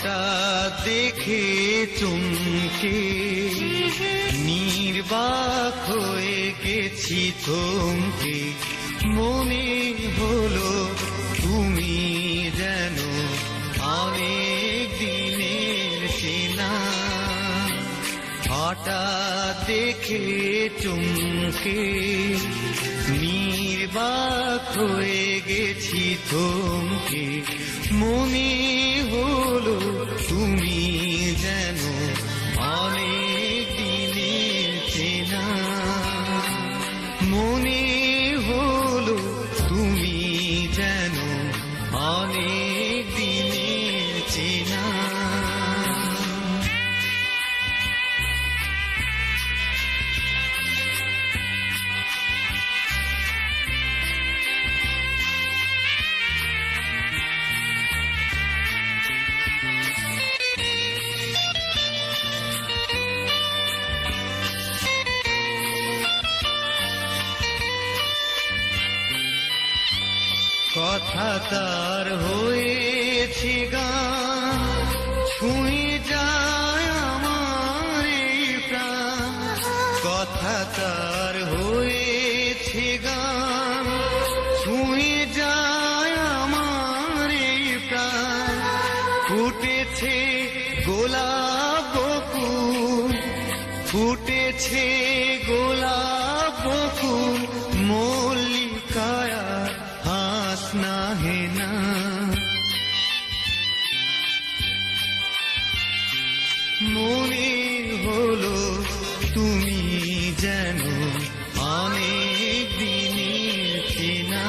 হঠাৎ দেখে চমকে নির্বাক হয়ে গেছি থমকে, মনে হলো তুমি যেন অনেক দিনের চেনা। হঠাৎ দেখে চমকে নির্বাক হয়ে গেছি থমকে, মনে হলো তুমি যেন অনেক দিনের চেনা। মনে হলো তুমি যেন অনেক দিনের চেনা। কথা তার হয়েছে গান, ছুঁয়ে যায় আমার এই প্রাণ। কথা তার হয়েছে গান, ছুঁয়ে যায় আমার এই প্রাণ। ফুটেছে গোলাপ বকুল, ফুটেছে গোলাপ বকুল, মল্লিকায় হাস নাহে না। মনে হলো তুমি যেন অনেক দিনের চেনা।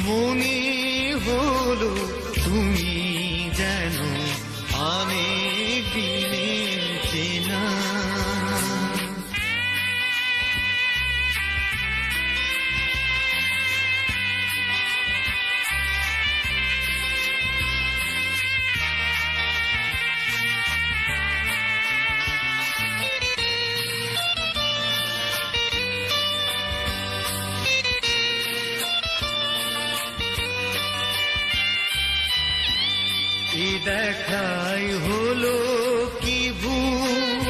মনে হলো তুমি যেন অনেক দিনের চেনা। দেখাই হলো কি ভুল,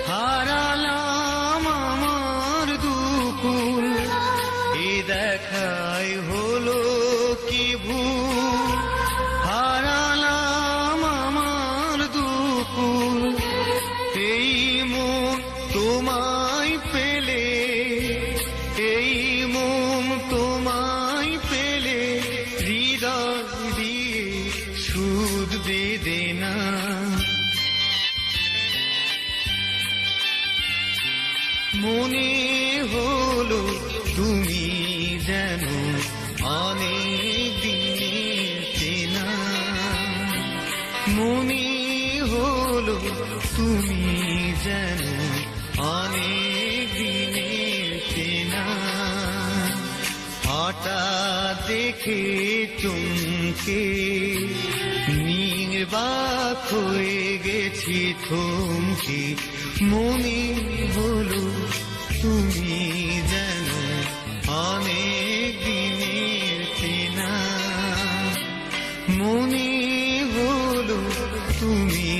হারালাম আমার দুকুল। এ দেখাই হলো কি ভুল, হারালাম আমার দুকুল। এই মন তোমায় পেলে, এই মন তোমায় পেলে, হৃদয় দিয়ে সুদ বেদে না। মনে হলো তুমি যেন অনেক দিনের চেনা। মনে হলো তুমি যেন অনেক দিনের চেনা। হঠাৎ দেখে চমকে নির্বাক হয়ে গেছি থমকে, মনে হলো তুমি যেন অনেক দিনের চেনা। মনে হলো তুমি